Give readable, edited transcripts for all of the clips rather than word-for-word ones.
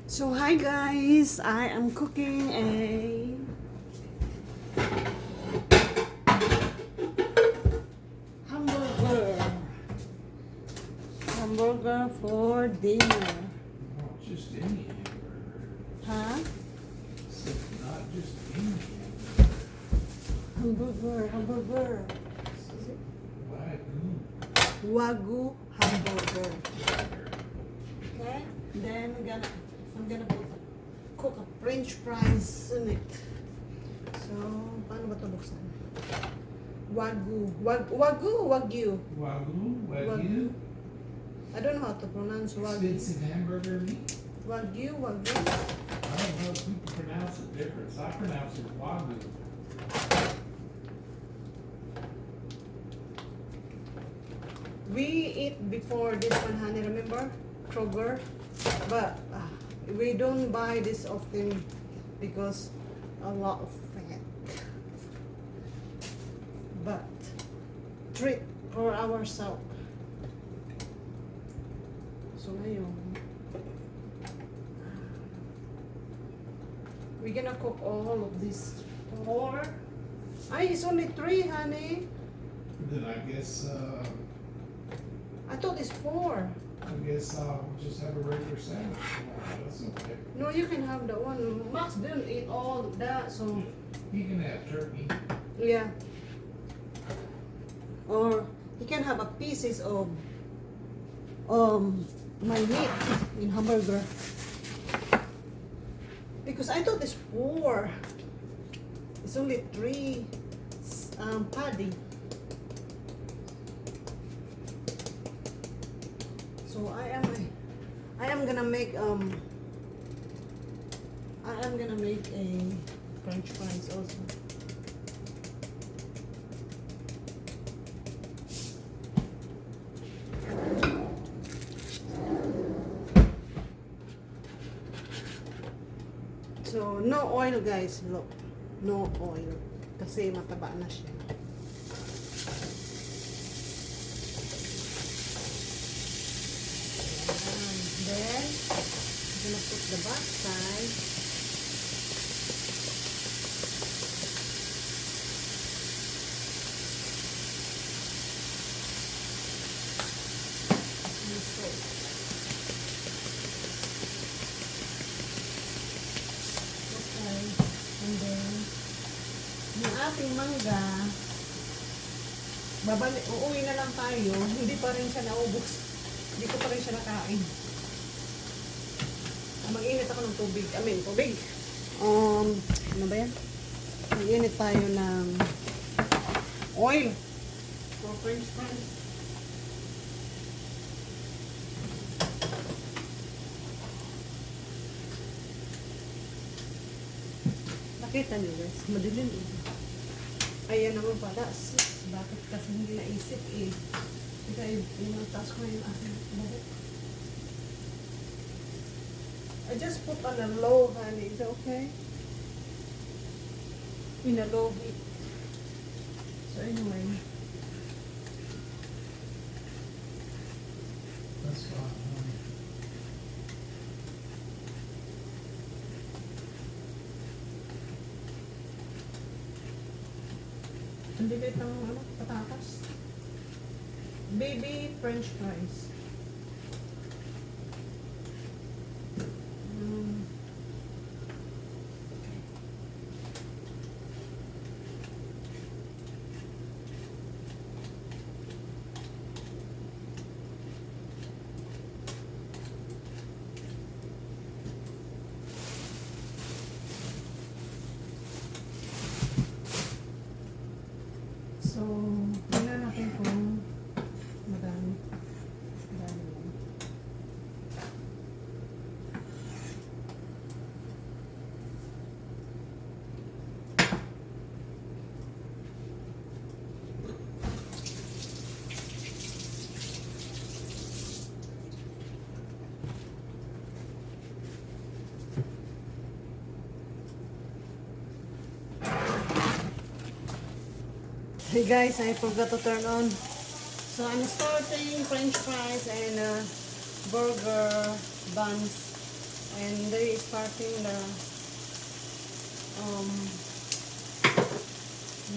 So hi guys, I am cooking a hamburger. Hamburger for dinner. Not just any hamburger. Huh? Said not just any Hamburger. Is it? Wagyu. Wagyu hamburger. Okay? Then I'm gonna cook a French fries in it. So, paano ba ito buksan? Wagyu. Wagyu. Wagyu. I don't know how to pronounce Wagyu. Expensive hamburger meat. Wagyu. I don't know if people pronounce it different. So I pronounce it Wagyu. We eat before this one, honey, remember? Kroger. But we don't buy this often because a lot of fat. But treat for ourselves. So ngayon, we're gonna cook all of this. Four. Ay, it's only 3, honey. Then I guess I thought it's 4. I'll just have a regular sandwich. That's okay. No, you can have the one. Max didn't eat all of that, so You can have turkey. yeah. Or he can have a pieces of my meat in hamburger. Because I thought it's 4. It's only 3 patty. So I am gonna make a French fries also. So no oil guys, look. No oil kasi mataba na siya. Then, I'm gonna put the back side. And so, okay. And then, yung ating mangga, uuwi na lang tayo. Hindi pa rin siya naubos. Hindi ko pa rin siya nakain. Mag-init ako ng tubig. Tubig. Ano ba yan? Mag-init tayo ng oil for French fries. Nakita niyo guys, madilim eh. Ayan naman pala. Sis, bakit kasi hindi naisip eh. Kaya yung task ko yung aking buhok. I just put on a low, honey. Is that okay? In a low heat. So anyway. That's fine. Ang lilit ng patatas. Baby French fries. So, tingnan natin kung madami. Madami lang. Hey guys, I forgot to turn on. So I'm starting French fries and burger buns and And they starting the um,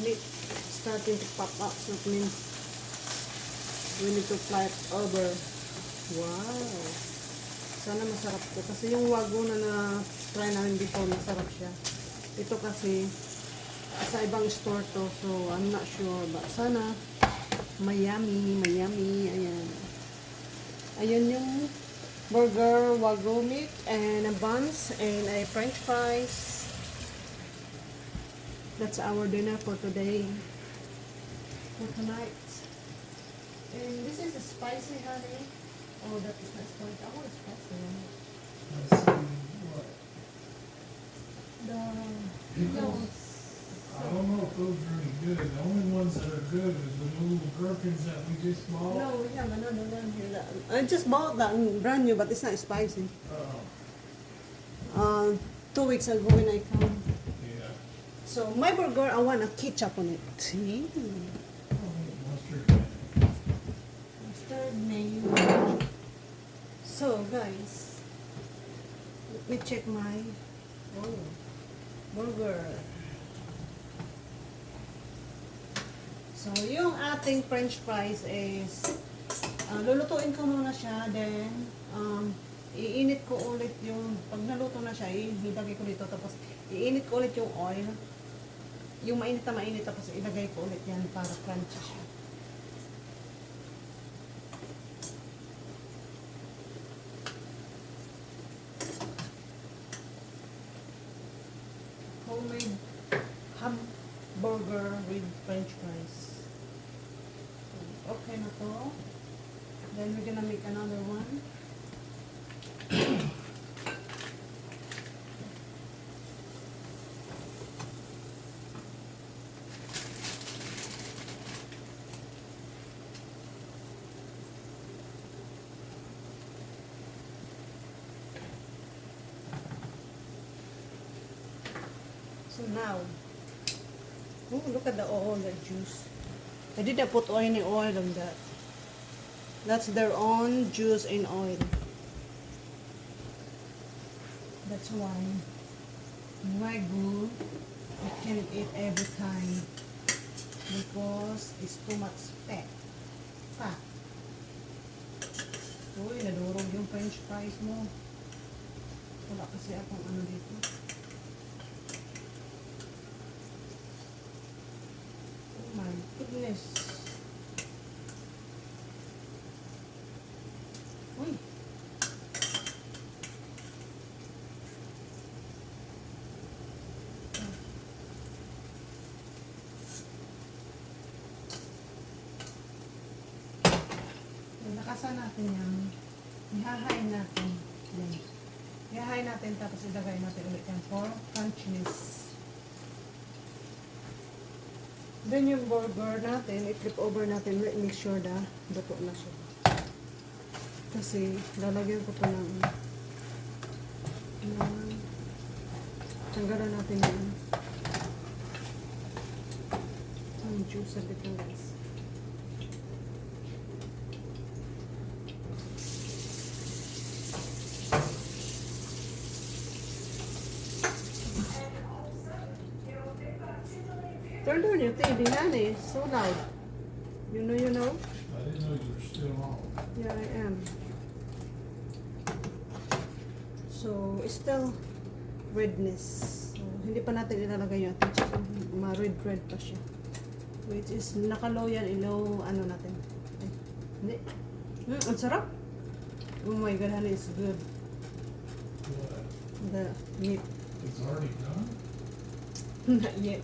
meat starting to pop up. So it means we need to fly it over. Wow! Sana masarap to. Kasi yung wagyu na try namin before, masarap siya. Ito kasi sa ibang store to. So I'm not sure. But sana may yummy. Ayan. Ayan yung burger, wagyu meat, and a buns, and a french fries. That's our dinner for today. For tonight. And this is a spicy, honey. Oh, that is not spicy. I want spicy one. Let's see what. I don't know if those are any good. The only ones that are good is the little gherkins that we just bought. No, we have another one here. I just bought that brand new, but it's not spicy. 2 weeks ago when I come. Yeah. So my burger, I want a ketchup on it. Mustard. Mustard mayo. So guys, let me check my burger. So yung ating french fries is lulutuin ko muna siya, then iinit ko ulit yung, pag naluto na siya, ilagay ko dito, tapos iinit ko ulit yung oil, yung mainit na mainit, tapos ilagay ko ulit yan para crunchy siya. Homemade hamburger with french fries. Okay na to. Then we're gonna make another one. So now, look at the oil, the juice. I didn't put any oil on that. That's their own juice and oil. That's why wagyu I can't eat every time because it's too much fat. Uy, nadurog yung french fries mo. Wala kasi akong ano dito. Oh my goodness. Uy. Lakasan natin yan. Ihahain natin. Yan. Ihahain natin tapos ilagay natin ulit yan for crunchiness. Then yung burger natin, i-flip over natin. Make sure na dato na siya. Kasi lalagyan ko pa ng tanggalan natin yung juice a bit lang guys. Turn on your TV, honey. It's so loud. You know. I didn't know you were still on. Yeah, I am. So, it's still redness. So, hindi pa natin ilalagay yung ating chicken. Ma-red pa siya. Which is, naka-low yan. I-low, ano natin. Ay, hindi. Ang sarap. Oh my God, honey, it's good. What? The meat. It's already done? Not yet.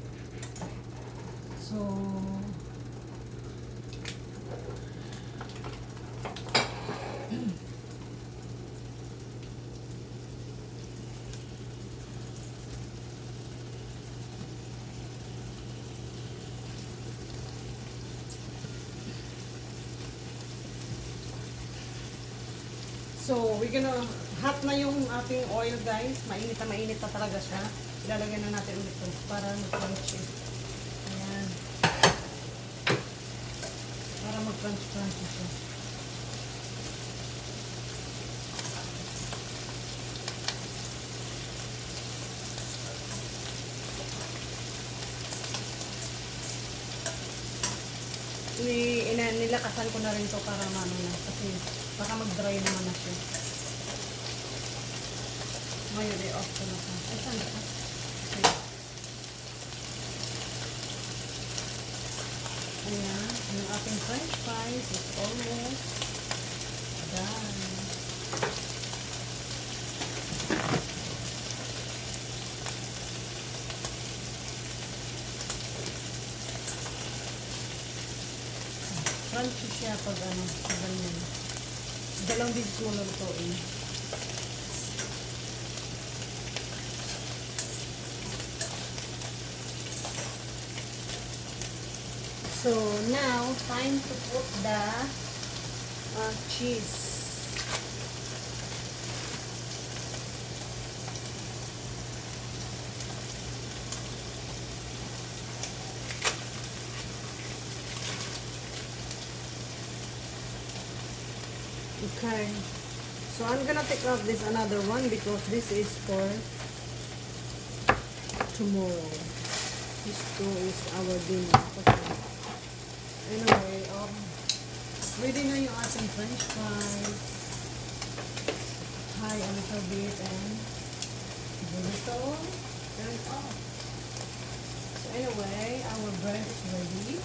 So, we're gonna hot na yung ating oil guys. Mainit na talaga siya. Ilalagay na natin ulit ito para mag-crunchy. Ayan. Para mag-crunchy siya. nilakasan ko na rin to para maano na. Kasi baka mag-dry naman na siya. Ngayon, i-off ko na siya. Ay, saan ka? Okay. Ayan, yung ating french fries is almost done. Crunchy siya pag ano, sa ganyan. Dalawang beses mo lutuin. So now, time to put the cheese. Okay, so I'm gonna take out this another one because this is for tomorrow. This too is our dinner. Okay. Anyway, ready na yung ating french fries. High a little bit and a little turn it off. So anyway, our bread is ready.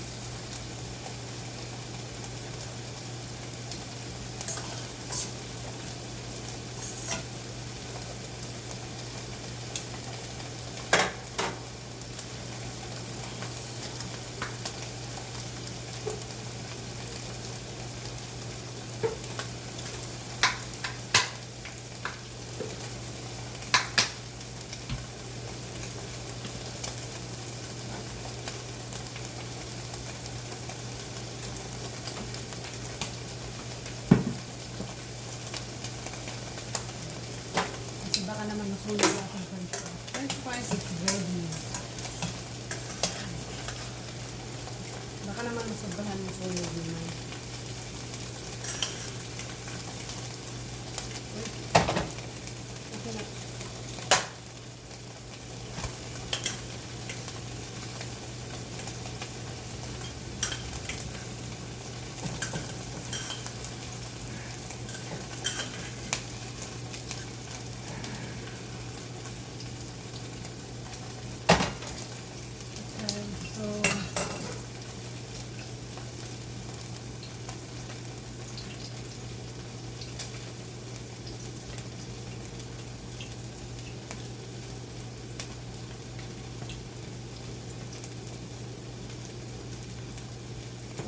Baka naman masunog yung ating french fries. French fries is ready. Baka naman masobrahan masunog naman. Okay na.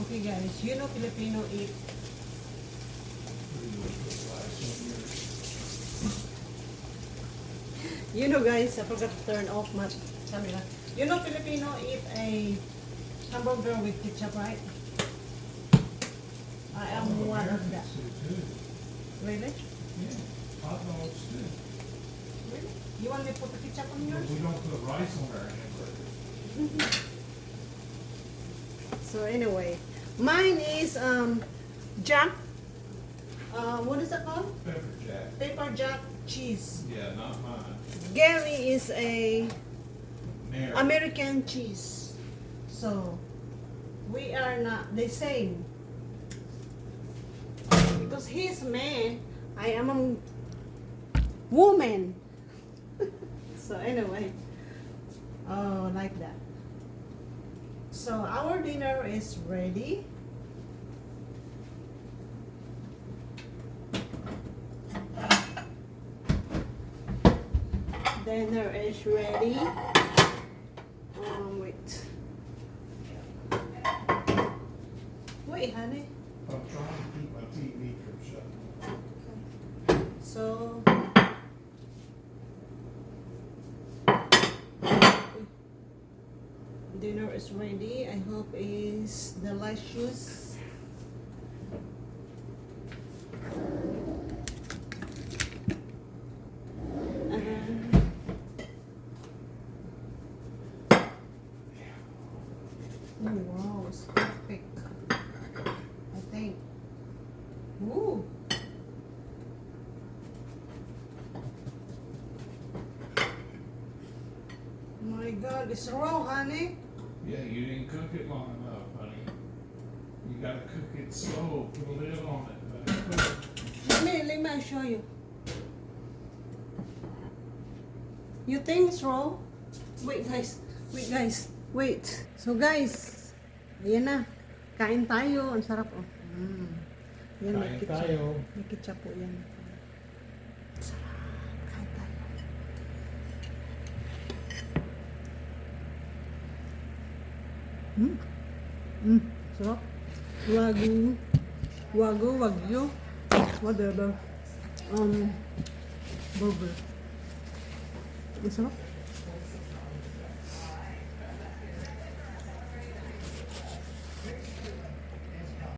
Okay guys, you know Filipino eat. You know guys, I forgot to turn off my camera. You know Filipino eat a hamburger with ketchup, right? I am one of that. Really? Yeah, hot dogs too. Really? You want me to put the ketchup on But yours? we don't put rice on our hamburgers. So anyway, mine is jack. What is that called? Pepper jack. Pepper jack cheese. Yeah, not mine. Gary is a Mary. American cheese. So we are not the same. Because he's a man, I am a woman. So anyway, oh, like that. So our dinner is ready. Dinner is ready. Wait. Wait, honey. I'm trying to keep my TV from shutting off. So dinner is ready. I hope it's delicious. Oh wow, it's perfect. I think. Ooh. My God, it's raw, honey. Yeah, you didn't cook it long enough, honey. You gotta cook it slow, put a lid on it, let it cook. Let me show you. You think it's raw? Wait guys, wait. So guys, ayan na. Kain tayo. Ang sarap oh. Yan, may Kain ketchup. tayo. May ketchup po yan. Sarap. Kain tayo. Sarap. Wagyu. Whatever. Burger. Ang sarap.